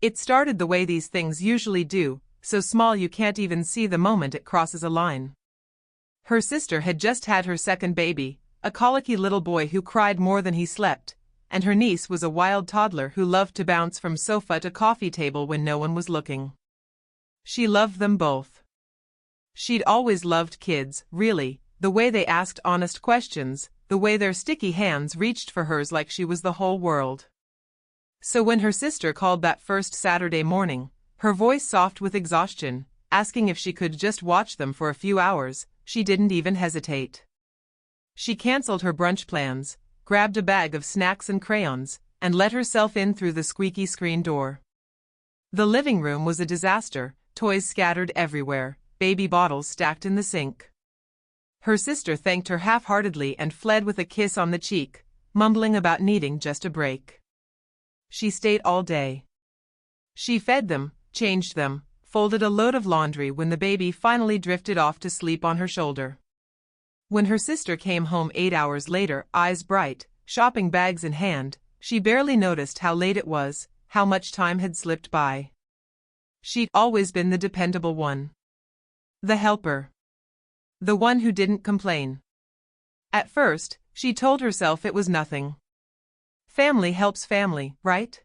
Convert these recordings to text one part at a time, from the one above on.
It started the way these things usually do, so small you can't even see the moment it crosses a line. Her sister had just had her second baby, a colicky little boy who cried more than he slept, and her niece was a wild toddler who loved to bounce from sofa to coffee table when no one was looking. She loved them both. She'd always loved kids, really, the way they asked honest questions, the way their sticky hands reached for hers like she was the whole world. So when her sister called that first Saturday morning, her voice soft with exhaustion, asking if she could just watch them for a few hours, she didn't even hesitate. She canceled her brunch plans, grabbed a bag of snacks and crayons, and let herself in through the squeaky screen door. The living room was a disaster, toys scattered everywhere, baby bottles stacked in the sink. Her sister thanked her half-heartedly and fled with a kiss on the cheek, mumbling about needing just a break. She stayed all day. She fed them, changed them, folded a load of laundry when the baby finally drifted off to sleep on her shoulder. When her sister came home 8 hours later, eyes bright, shopping bags in hand, she barely noticed how late it was, how much time had slipped by. She'd always been the dependable one. The helper. The one who didn't complain. At first, she told herself it was nothing. Family helps family, right?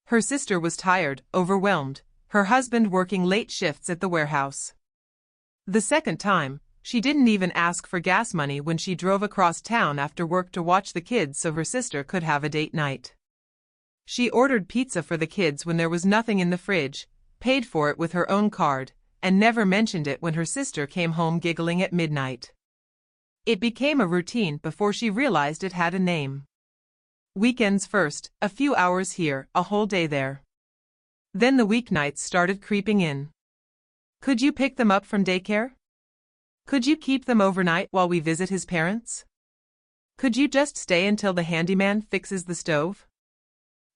Her sister was tired, overwhelmed, her husband working late shifts at the warehouse. The second time, she didn't even ask for gas money when she drove across town after work to watch the kids so her sister could have a date night. She ordered pizza for the kids when there was nothing in the fridge, paid for it with her own card, and never mentioned it when her sister came home giggling at midnight. It became a routine before she realized it had a name. Weekends first, a few hours here, a whole day there. Then the weeknights started creeping in. Could you pick them up from daycare? Could you keep them overnight while we visit his parents? Could you just stay until the handyman fixes the stove?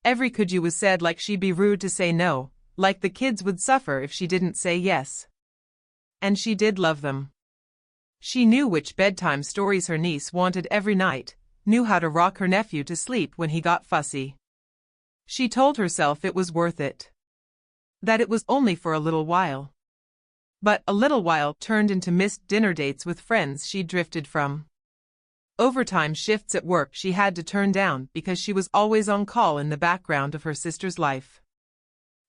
Every could you was said like she'd be rude to say no, like the kids would suffer if she didn't say yes. And she did love them. She knew which bedtime stories her niece wanted every night, knew how to rock her nephew to sleep when he got fussy. She told herself it was worth it. That it was only for a little while. But a little while turned into missed dinner dates with friends she'd drifted from. Overtime shifts at work she had to turn down because she was always on call in the background of her sister's life.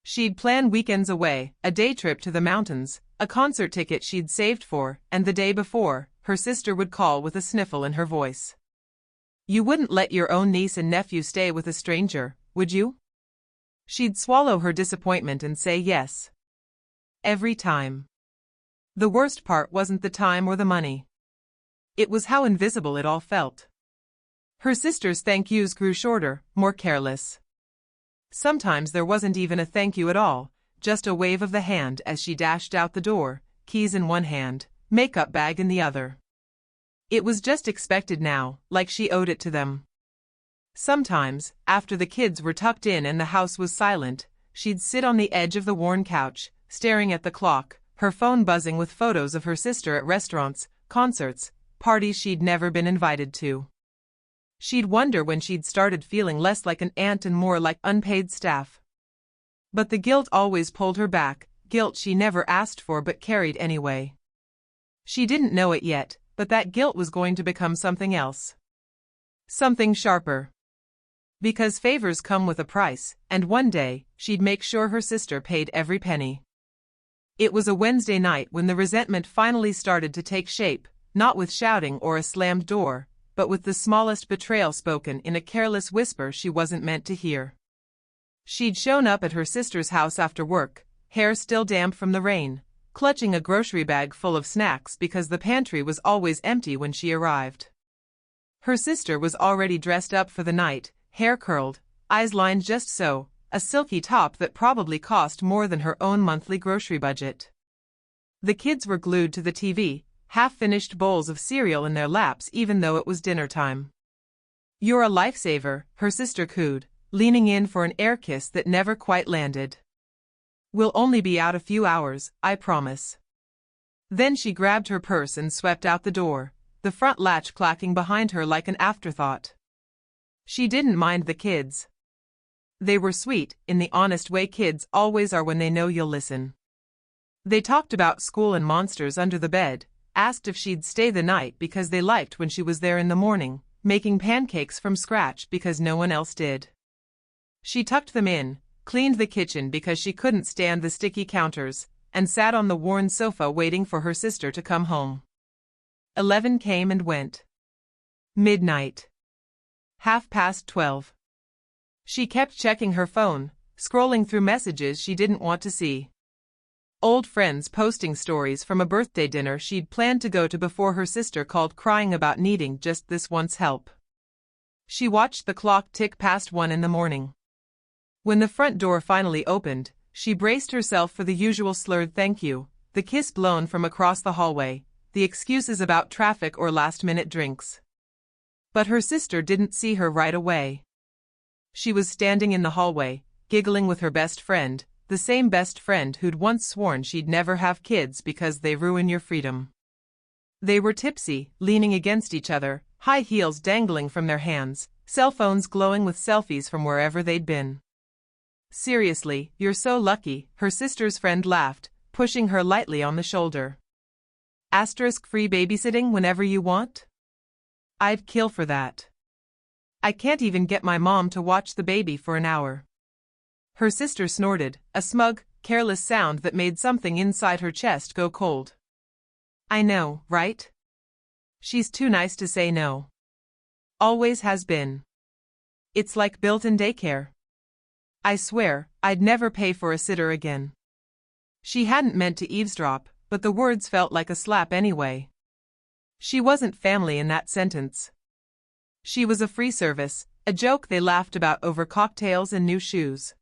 She'd plan weekends away, a day trip to the mountains, a concert ticket she'd saved for, and the day before, her sister would call with a sniffle in her voice. You wouldn't let your own niece and nephew stay with a stranger, would you? She'd swallow her disappointment and say yes. Every time. The worst part wasn't the time or the money. It was how invisible it all felt. Her sister's thank yous grew shorter, more careless. Sometimes there wasn't even a thank you at all, just a wave of the hand as she dashed out the door, keys in one hand, makeup bag in the other. It was just expected now, like she owed it to them. Sometimes, after the kids were tucked in and the house was silent, she'd sit on the edge of the worn couch, staring at the clock, her phone buzzing with photos of her sister at restaurants, concerts, parties she'd never been invited to. She'd wonder when she'd started feeling less like an aunt and more like unpaid staff. But the guilt always pulled her back, guilt she never asked for but carried anyway. She didn't know it yet, but that guilt was going to become something else. Something sharper. Because favors come with a price, and one day, she'd make sure her sister paid every penny. It was a Wednesday night when the resentment finally started to take shape, not with shouting or a slammed door, but with the smallest betrayal spoken in a careless whisper she wasn't meant to hear. She'd shown up at her sister's house after work, hair still damp from the rain, clutching a grocery bag full of snacks because the pantry was always empty when she arrived. Her sister was already dressed up for the night, hair curled, eyes lined just so, a silky top that probably cost more than her own monthly grocery budget. The kids were glued to the TV, half-finished bowls of cereal in their laps even though it was dinner time. You're a lifesaver, her sister cooed, leaning in for an air kiss that never quite landed. We'll only be out a few hours, I promise. Then she grabbed her purse and swept out the door, the front latch clacking behind her like an afterthought. She didn't mind the kids. They were sweet, in the honest way kids always are when they know you'll listen. They talked about school and monsters under the bed, asked if she'd stay the night because they liked when she was there in the morning, making pancakes from scratch because no one else did. She tucked them in, cleaned the kitchen because she couldn't stand the sticky counters, and sat on the worn sofa waiting for her sister to come home. 11 came and went. Midnight. 12:30. She kept checking her phone, scrolling through messages she didn't want to see. Old friends posting stories from a birthday dinner she'd planned to go to before her sister called crying about needing just this once help. She watched the clock tick past 1 in the morning. When the front door finally opened, she braced herself for the usual slurred thank you, the kiss blown from across the hallway, the excuses about traffic or last-minute drinks. But her sister didn't see her right away. She was standing in the hallway, giggling with her best friend, the same best friend who'd once sworn she'd never have kids because they ruin your freedom. They were tipsy, leaning against each other, high heels dangling from their hands, cell phones glowing with selfies from wherever they'd been. Seriously, you're so lucky, her sister's friend laughed, pushing her lightly on the shoulder. Free babysitting whenever you want? I'd kill for that. I can't even get my mom to watch the baby for an hour. Her sister snorted, a smug, careless sound that made something inside her chest go cold. I know, right? She's too nice to say no. Always has been. It's like built-in daycare. I swear, I'd never pay for a sitter again. She hadn't meant to eavesdrop, but the words felt like a slap anyway. She wasn't family in that sentence. She was a free service, a joke they laughed about over cocktails and new shoes.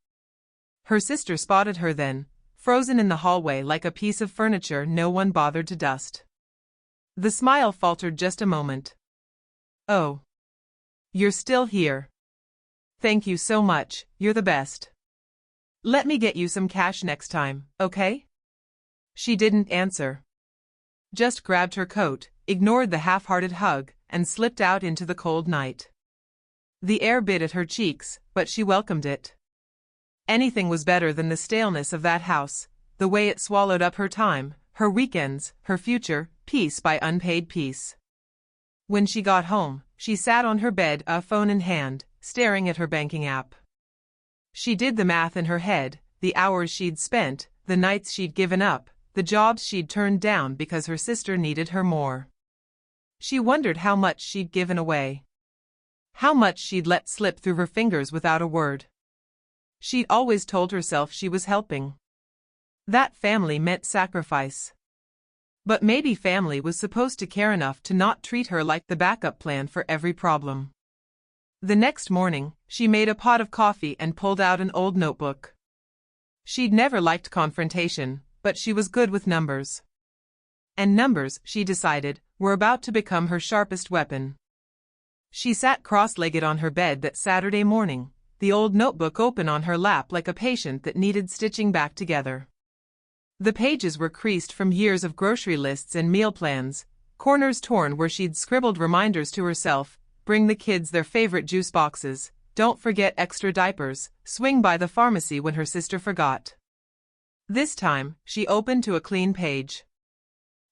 Her sister spotted her then, frozen in the hallway like a piece of furniture no one bothered to dust. The smile faltered just a moment. Oh. You're still here. Thank you so much, you're the best. Let me get you some cash next time, okay? She didn't answer. Just grabbed her coat, ignored the half-hearted hug, and slipped out into the cold night. The air bit at her cheeks, but she welcomed it. Anything was better than the staleness of that house, the way it swallowed up her time, her weekends, her future, piece by unpaid piece. When she got home, she sat on her bed, a phone in hand, staring at her banking app. She did the math in her head, the hours she'd spent, the nights she'd given up, the jobs she'd turned down because her sister needed her more. She wondered how much she'd given away. How much she'd let slip through her fingers without a word. She'd always told herself she was helping. That family meant sacrifice. But maybe family was supposed to care enough to not treat her like the backup plan for every problem. The next morning, she made a pot of coffee and pulled out an old notebook. She'd never liked confrontation, but she was good with numbers. And numbers, she decided, were about to become her sharpest weapon. She sat cross-legged on her bed that Saturday morning, the old notebook open on her lap like a patient that needed stitching back together. The pages were creased from years of grocery lists and meal plans, corners torn where she'd scribbled reminders to herself, bring the kids their favorite juice boxes, don't forget extra diapers, swing by the pharmacy when her sister forgot. This time, she opened to a clean page.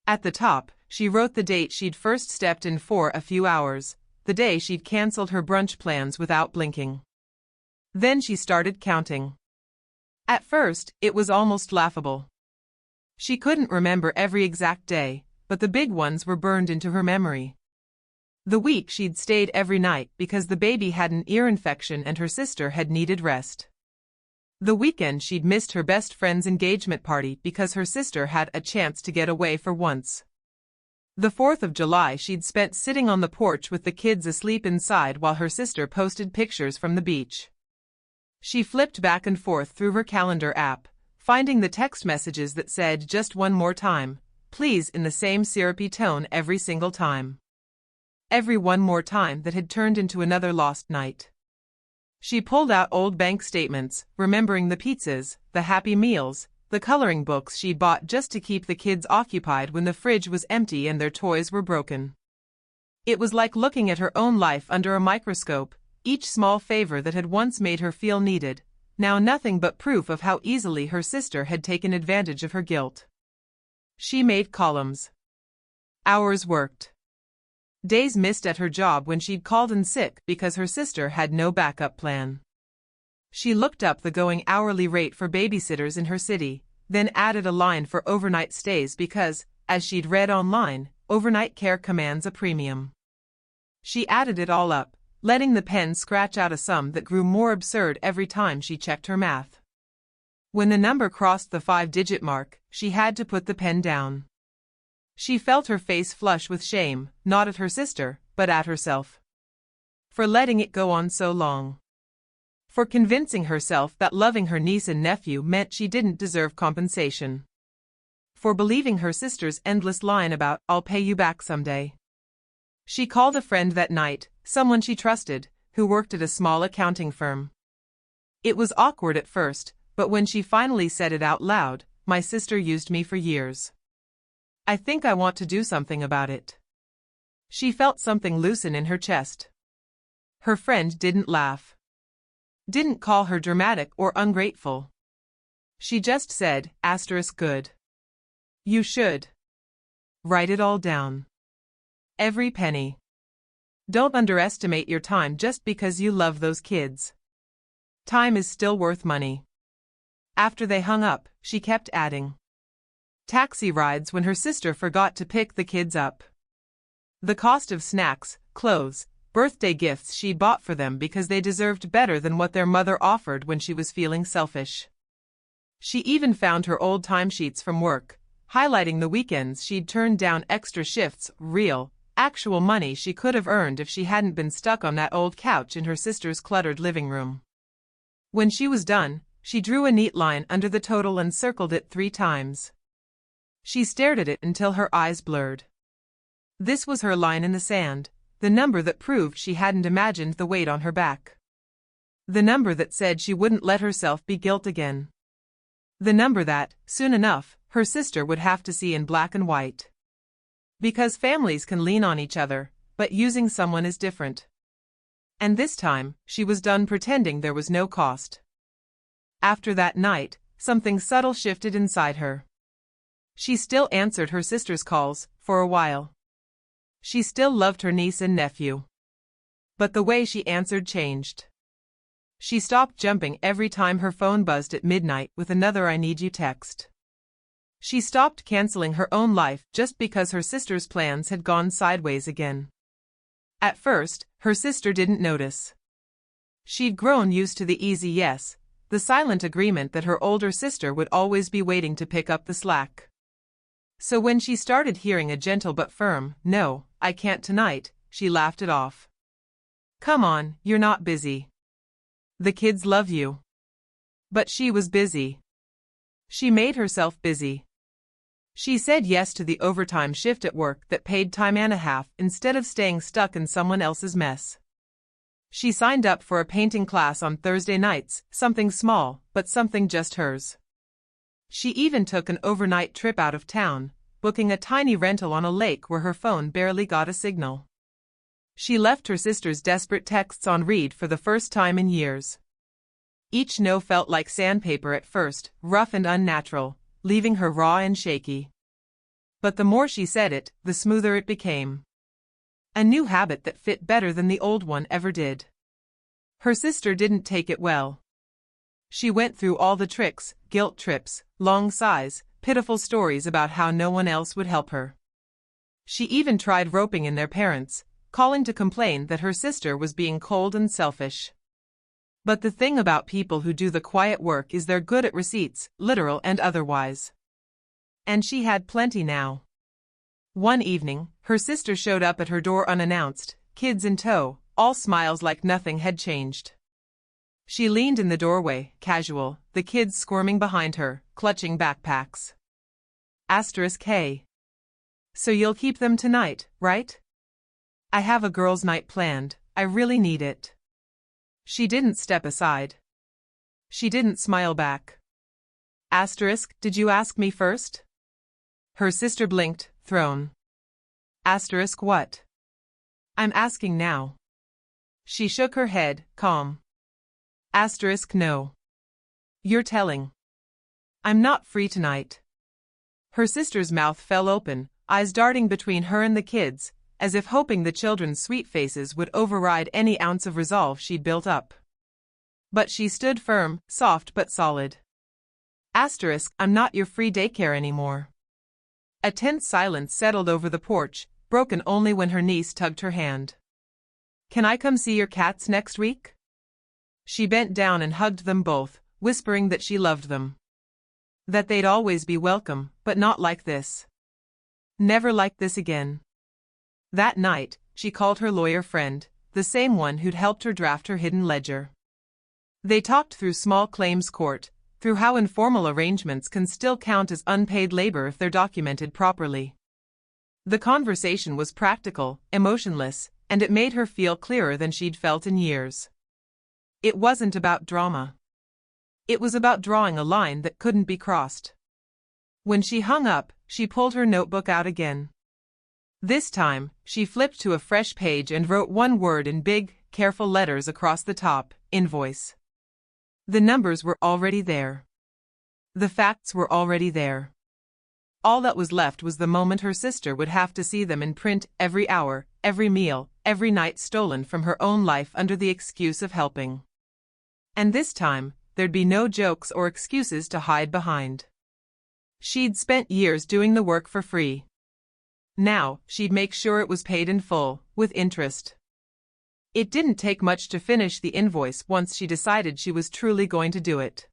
At the top, she wrote the date she'd first stepped in for a few hours, the day she'd canceled her brunch plans without blinking. Then she started counting. At first, it was almost laughable. She couldn't remember every exact day, but the big ones were burned into her memory. The week she'd stayed every night because the baby had an ear infection and her sister had needed rest. The weekend she'd missed her best friend's engagement party because her sister had a chance to get away for once. The 4th of July she'd spent sitting on the porch with the kids asleep inside while her sister posted pictures from the beach. She flipped back and forth through her calendar app, finding the text messages that said just one more time, please in the same syrupy tone every single time. Every one more time that had turned into another lost night. She pulled out old bank statements, remembering the pizzas, the Happy Meals, the coloring books she'd bought just to keep the kids occupied when the fridge was empty and their toys were broken. It was like looking at her own life under a microscope, each small favor that had once made her feel needed, now nothing but proof of how easily her sister had taken advantage of her guilt. She made columns. Hours worked. Days missed at her job when she'd called in sick because her sister had no backup plan. She looked up the going hourly rate for babysitters in her city, then added a line for overnight stays because, as she'd read online, overnight care commands a premium. She added it all up, letting the pen scratch out a sum that grew more absurd every time she checked her math. When the number crossed the 5-digit mark, she had to put the pen down. She felt her face flush with shame, not at her sister, but at herself. For letting it go on so long. For convincing herself that loving her niece and nephew meant she didn't deserve compensation. For believing her sister's endless line about, "I'll pay you back someday." She called a friend that night, someone she trusted, who worked at a small accounting firm. It was awkward at first, but when she finally said it out loud, "My sister used me for years. I think I want to do something about it." She felt something loosen in her chest. Her friend didn't laugh. Didn't call her dramatic or ungrateful. She just said, "Good. You should. Write it all down. Every penny. Don't underestimate your time just because you love those kids. Time is still worth money." After they hung up, she kept adding. Taxi rides when her sister forgot to pick the kids up. The cost of snacks, clothes, birthday gifts she bought for them because they deserved better than what their mother offered when she was feeling selfish. She even found her old timesheets from work, highlighting the weekends she'd turned down extra shifts, real, actual money she could have earned if she hadn't been stuck on that old couch in her sister's cluttered living room. When she was done, she drew a neat line under the total and circled it 3 times. She stared at it until her eyes blurred. This was her line in the sand, the number that proved she hadn't imagined the weight on her back. The number that said she wouldn't let herself be guilt again. The number that, soon enough, her sister would have to see in black and white. Because families can lean on each other, but using someone is different. And this time, she was done pretending there was no cost. After that night, something subtle shifted inside her. She still answered her sister's calls, for a while. She still loved her niece and nephew. But the way she answered changed. She stopped jumping every time her phone buzzed at midnight with another "I need you" text. She stopped canceling her own life just because her sister's plans had gone sideways again. At first, her sister didn't notice. She'd grown used to the easy yes, the silent agreement that her older sister would always be waiting to pick up the slack. So when she started hearing a gentle but firm, "No, I can't tonight," she laughed it off. "Come on, you're not busy. The kids love you." But she was busy. She made herself busy. She said yes to the overtime shift at work that paid time and a half instead of staying stuck in someone else's mess. She signed up for a painting class on Thursday nights, something small, but something just hers. She even took an overnight trip out of town, booking a tiny rental on a lake where her phone barely got a signal. She left her sister's desperate texts on read for the first time in years. Each no felt like sandpaper at first, rough and unnatural, leaving her raw and shaky. But the more she said it, the smoother it became. A new habit that fit better than the old one ever did. Her sister didn't take it well. She went through all the tricks, guilt trips, long sighs, pitiful stories about how no one else would help her. She even tried roping in their parents, calling to complain that her sister was being cold and selfish. But the thing about people who do the quiet work is they're good at receipts, literal and otherwise. And she had plenty now. One evening, her sister showed up at her door unannounced, kids in tow, all smiles like nothing had changed. She leaned in the doorway, casual, the kids squirming behind her, clutching backpacks. Hey. So you'll keep them tonight, right? I have a girls' night planned, I really need it. She didn't step aside. She didn't smile back. Did you ask me first? Her sister blinked, thrown. What? I'm asking now. She shook her head, calm. No. You're telling. I'm not free tonight. Her sister's mouth fell open, eyes darting between her and the kids, as if hoping the children's sweet faces would override any ounce of resolve she'd built up. But she stood firm, soft but solid. I'm not your free daycare anymore. A tense silence settled over the porch, broken only when her niece tugged her hand. Can I come see your cats next week? She bent down and hugged them both, whispering that she loved them. That they'd always be welcome, but not like this. Never like this again. That night, she called her lawyer friend, the same one who'd helped her draft her hidden ledger. They talked through small claims court, through how informal arrangements can still count as unpaid labor if they're documented properly. The conversation was practical, emotionless, and it made her feel clearer than she'd felt in years. It wasn't about drama. It was about drawing a line that couldn't be crossed. When she hung up, she pulled her notebook out again. This time, she flipped to a fresh page and wrote one word in big, careful letters across the top: Invoice. The numbers were already there. The facts were already there. All that was left was the moment her sister would have to see them in print: every hour, every meal, every night stolen from her own life under the excuse of helping. And this time, there'd be no jokes or excuses to hide behind. She'd spent years doing the work for free. Now, she'd make sure it was paid in full, with interest. It didn't take much to finish the invoice once she decided she was truly going to do it.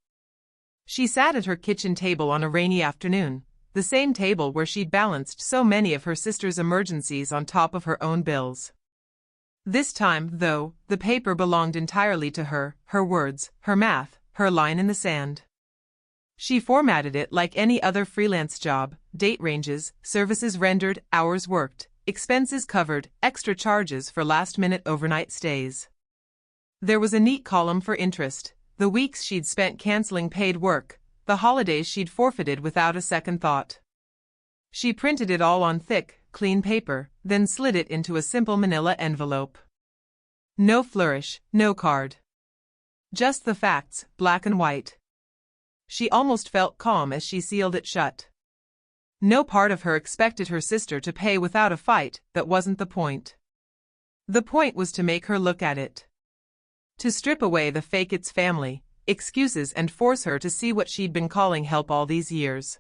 She sat at her kitchen table on a rainy afternoon, the same table where she'd balanced so many of her sister's emergencies on top of her own bills. This time, though, the paper belonged entirely to her, her words, her math, her line in the sand. She formatted it like any other freelance job: date ranges, services rendered, hours worked, expenses covered, extra charges for last-minute overnight stays. There was a neat column for interest: the weeks she'd spent canceling paid work, the holidays she'd forfeited without a second thought. She printed it all on thick, clean paper, then slid it into a simple manila envelope. No flourish, no card. Just the facts, black and white. She almost felt calm as she sealed it shut. No part of her expected her sister to pay without a fight. That wasn't the point. The point was to make her look at it. To strip away the fake "it's family" excuses and force her to see what she'd been calling help all these years.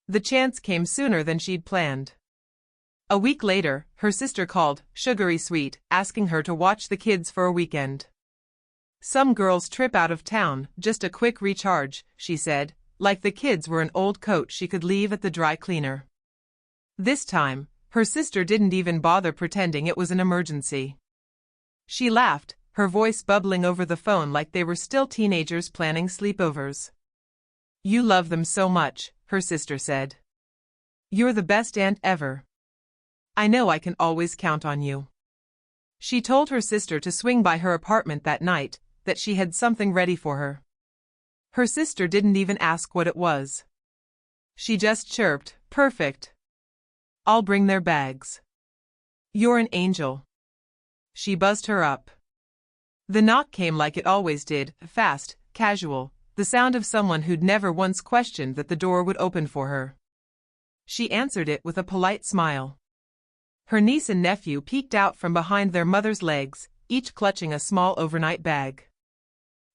The chance came sooner than she'd planned. A week later, her sister called, sugary sweet, asking her to watch the kids for a weekend. Some girls' trip out of town, just a quick recharge, she said, like the kids were an old coat she could leave at the dry cleaner. This time, her sister didn't even bother pretending it was an emergency. She laughed, her voice bubbling over the phone like they were still teenagers planning sleepovers. You love them so much, her sister said. You're the best aunt ever. I know I can always count on you. She told her sister to swing by her apartment that night, that she had something ready for her. Her sister didn't even ask what it was. She just chirped, perfect. I'll bring their bags. You're an angel. She buzzed her up. The knock came like it always did, fast, casual, the sound of someone who'd never once questioned that the door would open for her. She answered it with a polite smile. Her niece and nephew peeked out from behind their mother's legs, each clutching a small overnight bag.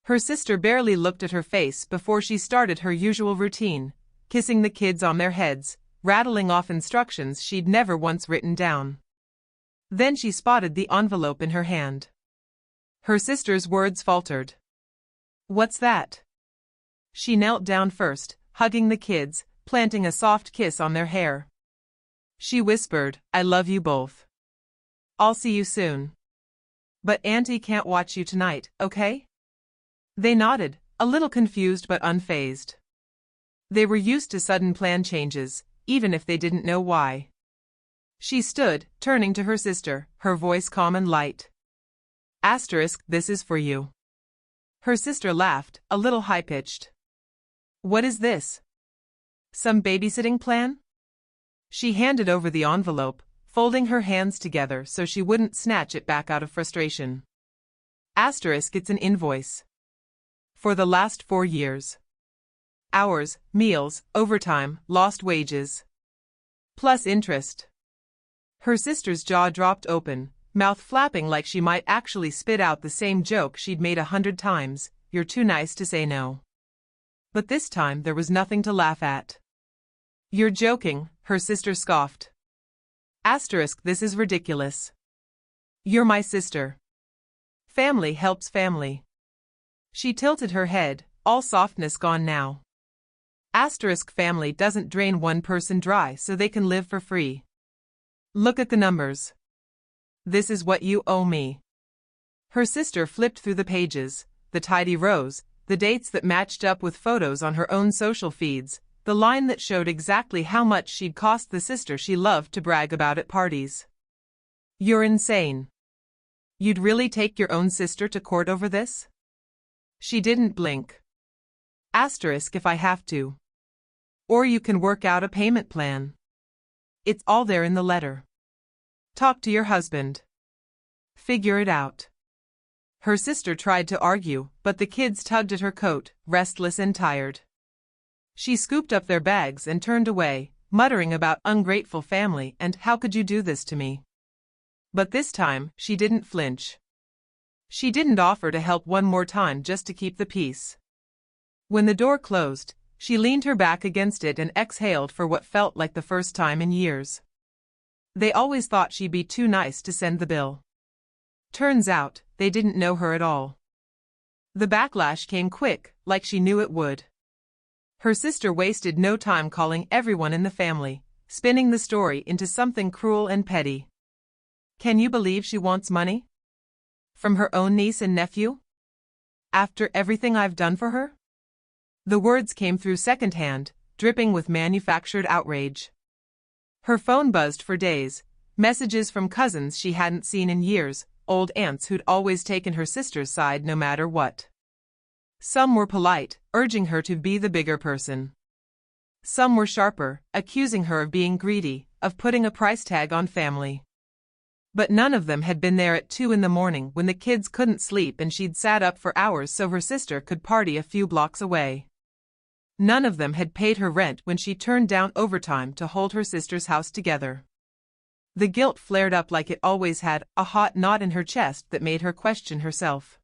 Her sister barely looked at her face before she started her usual routine, kissing the kids on their heads, rattling off instructions she'd never once written down. Then she spotted the envelope in her hand. Her sister's words faltered. What's that? She knelt down first, hugging the kids, planting a soft kiss on their hair. She whispered, I love you both. I'll see you soon. But Auntie can't watch you tonight, okay? They nodded, a little confused but unfazed. They were used to sudden plan changes, even if they didn't know why. She stood, turning to her sister, her voice calm and light. This is for you. Her sister laughed, a little high-pitched. What is this? Some babysitting plan? She handed over the envelope, folding her hands together so she wouldn't snatch it back out of frustration. Asterisk it's an invoice. For the last 4 years. Hours, meals, overtime, lost wages. Plus interest. Her sister's jaw dropped open, mouth flapping like she might actually spit out the same joke she'd made 100 times, "You're too nice to say no." But this time there was nothing to laugh at. "You're joking," her sister scoffed. Asterisk this is ridiculous. "You're my sister. Family helps family." She tilted her head, all softness gone now. Asterisk family doesn't drain one person dry so they can live for free. Look at the numbers. This is what you owe me. Her sister flipped through the pages, the tidy rows, the dates that matched up with photos on her own social feeds, the line that showed exactly how much she'd cost the sister she loved to brag about at parties. "You're insane. You'd really take your own sister to court over this?" She didn't blink. Asterisk if I have to. Or you can work out a payment plan. It's all there in the letter. Talk to your husband. Figure it out. Her sister tried to argue, but the kids tugged at her coat, restless and tired. She scooped up their bags and turned away, muttering about ungrateful family and how could you do this to me. But this time, she didn't flinch. She didn't offer to help one more time just to keep the peace. When the door closed, she leaned her back against it and exhaled for what felt like the first time in years. They always thought she'd be too nice to send the bill. Turns out, they didn't know her at all. The backlash came quick, like she knew it would. Her sister wasted no time calling everyone in the family, spinning the story into something cruel and petty. Can you believe she wants money? From her own niece and nephew? After everything I've done for her? The words came through secondhand, dripping with manufactured outrage. Her phone buzzed for days, messages from cousins she hadn't seen in years, old aunts who'd always taken her sister's side no matter what. Some were polite, urging her to be the bigger person. Some were sharper, accusing her of being greedy, of putting a price tag on family. But none of them had been there at 2 in the morning when the kids couldn't sleep and she'd sat up for hours so her sister could party a few blocks away. None of them had paid her rent when she turned down overtime to hold her sister's house together. The guilt flared up like it always had, a hot knot in her chest that made her question herself.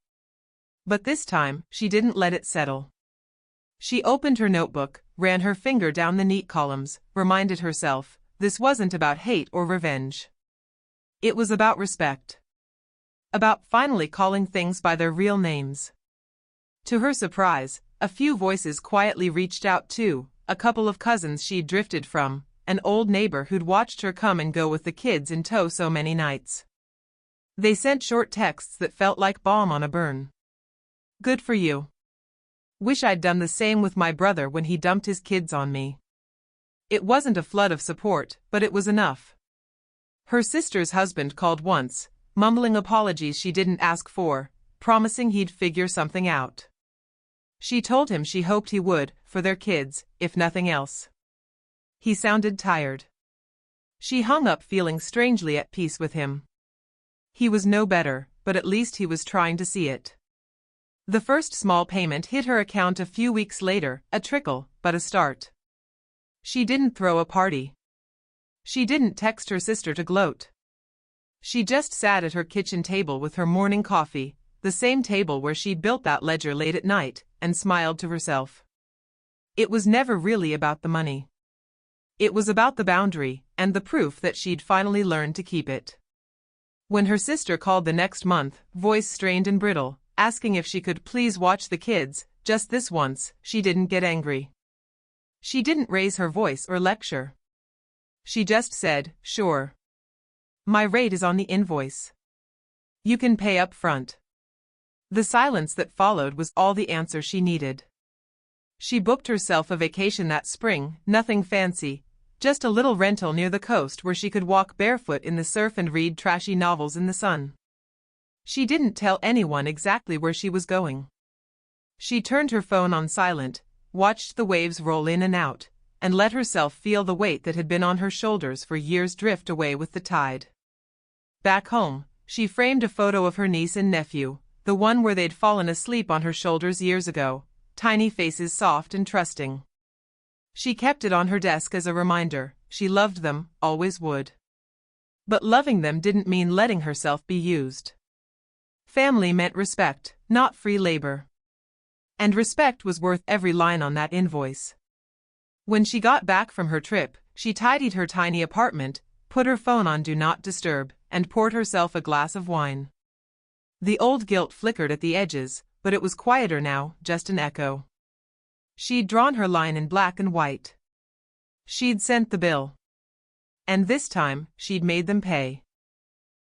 But this time, she didn't let it settle. She opened her notebook, ran her finger down the neat columns, reminded herself, this wasn't about hate or revenge. It was about respect. About finally calling things by their real names. To her surprise, a few voices quietly reached out too, a couple of cousins she'd drifted from, an old neighbor who'd watched her come and go with the kids in tow so many nights. They sent short texts that felt like balm on a burn. Good for you. Wish I'd done the same with my brother when he dumped his kids on me. It wasn't a flood of support, but it was enough. Her sister's husband called once, mumbling apologies she didn't ask for, promising he'd figure something out. She told him she hoped he would, for their kids, if nothing else. He sounded tired. She hung up feeling strangely at peace with him. He was no better, but at least he was trying to see it. The first small payment hit her account a few weeks later, a trickle, but a start. She didn't throw a party. She didn't text her sister to gloat. She just sat at her kitchen table with her morning coffee, the same table where she'd built that ledger late at night, and smiled to herself. It was never really about the money. It was about the boundary, and the proof that she'd finally learned to keep it. When her sister called the next month, voice strained and brittle, asking if she could please watch the kids, just this once, she didn't get angry. She didn't raise her voice or lecture. She just said, sure. My rate is on the invoice. You can pay up front. The silence that followed was all the answer she needed. She booked herself a vacation that spring, nothing fancy, just a little rental near the coast where she could walk barefoot in the surf and read trashy novels in the sun. She didn't tell anyone exactly where she was going. She turned her phone on silent, watched the waves roll in and out, and let herself feel the weight that had been on her shoulders for years drift away with the tide. Back home, she framed a photo of her niece and nephew, the one where they'd fallen asleep on her shoulders years ago, tiny faces soft and trusting. She kept it on her desk as a reminder. She loved them, always would. But loving them didn't mean letting herself be used. Family meant respect, not free labor. And respect was worth every line on that invoice. When she got back from her trip, she tidied her tiny apartment, put her phone on Do Not Disturb, and poured herself a glass of wine. The old guilt flickered at the edges, but it was quieter now, just an echo. She'd drawn her line in black and white. She'd sent the bill. And this time, she'd made them pay.